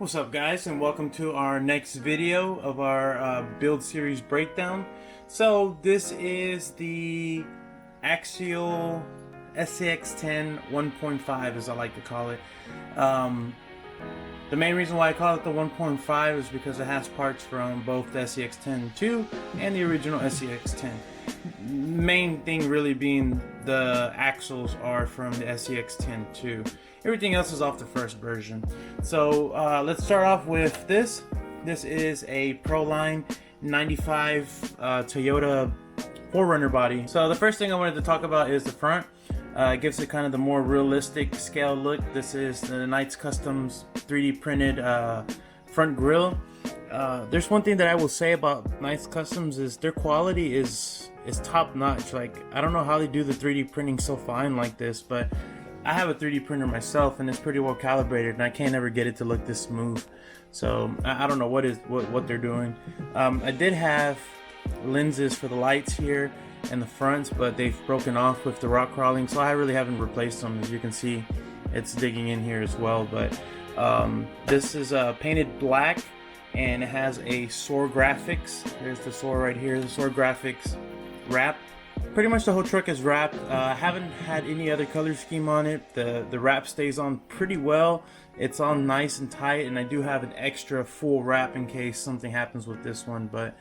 What's up guys, and welcome to our next video of our build series breakdown. So this is the Axial Scx 1.5 as I like to call it. The main reason why I call it the 1.5 is because it has parts from both the Scx 2 and the original Scx. Main thing really being the axles are from the Scx 2. Everything else is off the first version. So let's start off with this. This is a Proline 95 Toyota 4Runner body. So the first thing I wanted to talk about is the front. It gives it kind of the more realistic scale look. This is the Knights Customs 3D printed front grille. There's one thing that I will say about Knights Customs is their quality is top notch. Like, I don't know how they do the 3D printing so fine like this, but I have a 3D printer myself and it's pretty well calibrated and I can't ever get it to look this smooth. So I don't know what they're doing. I did have lenses for the lights here and the fronts, but they've broken off with the rock crawling, so I really haven't replaced them. As you can see, it's digging in here as well. But this is painted black and it has a SOAR graphics. There's the SOAR right here, the SOAR graphics wrap. Pretty much the whole truck is wrapped. I haven't had any other color scheme on it. The wrap stays on pretty well. It's on nice and tight, and I do have an extra full wrap in case something happens with this one, but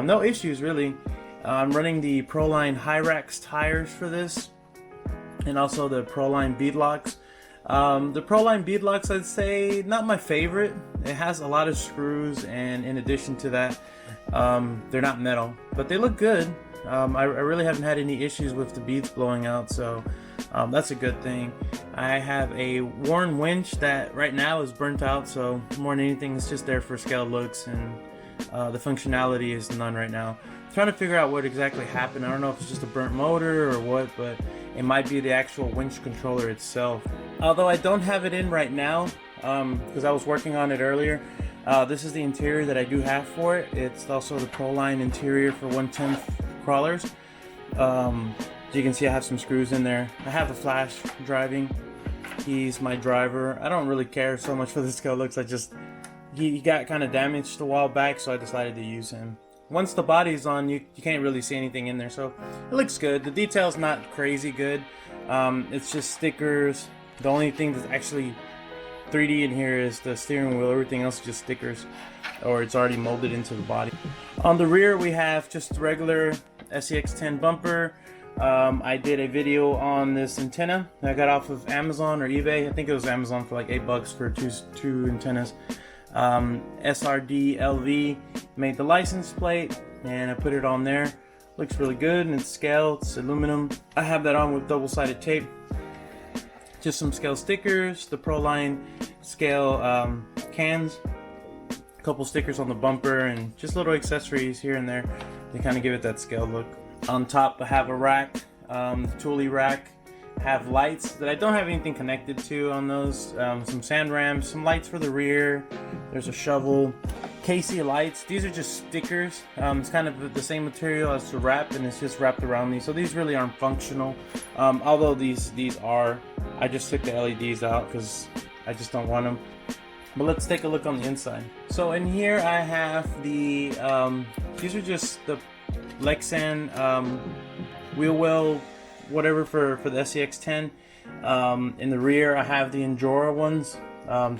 no issues really. I'm running the Proline Hyrax tires for this, and also the Proline beadlocks. The Proline beadlocks, I'd say not my favorite. It has a lot of screws, and in addition to that, they're not metal, but they look good. I really haven't had any issues with the beads blowing out, so that's a good thing. I have a worn winch that right now is burnt out, so more than anything it's just there for scale looks, and the functionality is none right now. I'm trying to figure out what exactly happened. I don't know if it's just a burnt motor or what, but it might be the actual winch controller itself. Although I don't have it in right now because I was working on it earlier. This is the interior that I do have for it. It's also the Proline interior for 1/10 crawlers. As you can see, I have some screws in there. I have a Flash driving. He's my driver. I don't really care so much for the scale looks. He got kind of damaged a while back, so I decided to use him. Once the body's on, you can't really see anything in there, so it looks good. The detail's not crazy good. It's just stickers. The only thing that's actually 3D in here is the steering wheel. Everything else is just stickers, or it's already molded into the body. On the rear, we have just regular Scx bumper. I did a video on this antenna that I got off of Amazon or eBay. I think it was Amazon for like $8 for two antennas. SRD LV made the license plate and I put it on there. Looks really good, and it's scale, it's aluminum. I have that on with double-sided tape. Just some scale stickers, the Proline scale cans, a couple stickers on the bumper, and just little accessories here and there to kind of give it that scale look. On top I have a rack, toolie rack. Have lights that I don't have anything connected to on those. Some sand rams, some lights for the rear. There's a shovel. KC lights. These are just stickers. It's kind of the same material as the wrap, and it's just wrapped around these. So these really aren't functional. Although these are. I just took the LEDs out because I just don't want them. But let's take a look on the inside. So in here I have the. These are just the Lexan wheel well, whatever for the Scx. In the rear I have the Endura ones,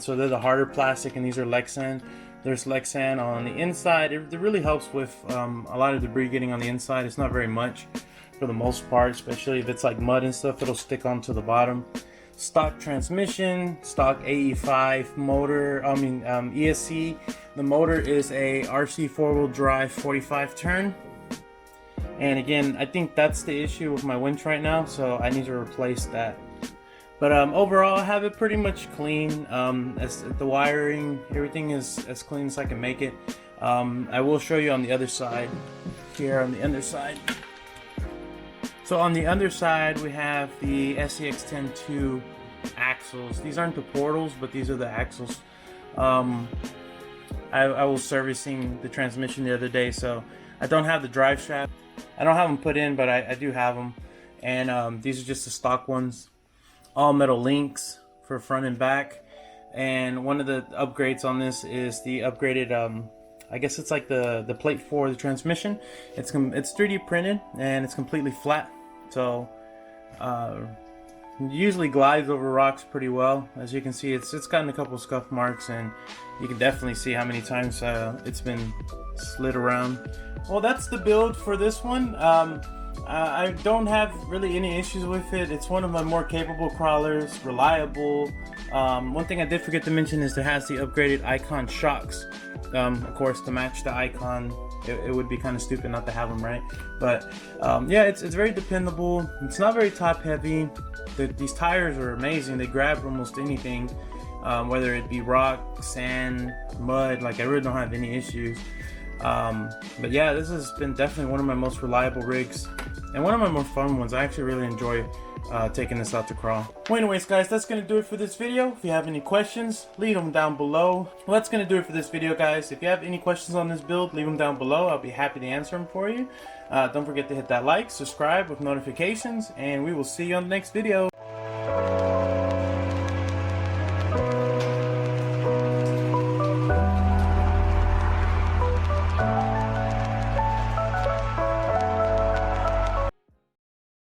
so they're the harder plastic, and these are Lexan. There's Lexan on the inside. It really helps with a lot of debris getting on the inside. It's not very much for the most part, especially if it's like mud and stuff, it'll stick onto the bottom. Stock transmission, stock AE5 motor, ESC. The motor is a RC 4-wheel drive 45 turn. And again, I think that's the issue with my winch right now, so I need to replace that. But overall, I have it pretty much clean. As the wiring, everything is as clean as I can make it. I will show you on the other side. Here on the underside. So on the underside, we have the Scx 2 axles. These aren't the portals, but these are the axles. I was servicing the transmission the other day, so I don't have the drive shaft. I don't have them put in, but I do have them. And these are just the stock ones. All metal links for front and back. And one of the upgrades on this is the upgraded, I guess it's like the plate for the transmission. It's 3D printed and it's completely flat, so usually glides over rocks pretty well. As you can see, it's gotten a couple scuff marks, and you can definitely see how many times it's been slid around. Well, that's the build for this one. I don't have really any issues with it. It's one of my more capable crawlers, reliable. One thing I did forget to mention is it has the upgraded icon shocks. Of course, to match the icon, it would be kind of stupid not to have them, right? But yeah, it's very dependable. It's not very top heavy. These tires are amazing. They grab almost anything, whether it be rock, sand, mud. Like, I really don't have any issues. But yeah, this has been definitely one of my most reliable rigs and one of my more fun ones. I actually really enjoy taking this out to crawl. Well, anyways guys, that's gonna do it for this video. If you have any questions, leave them down below. Well, that's gonna do it for this video, guys. If you have any questions on this build, leave them down below. I'll be happy to answer them for you. Don't forget to hit that like, subscribe with notifications, and we will see you on the next video.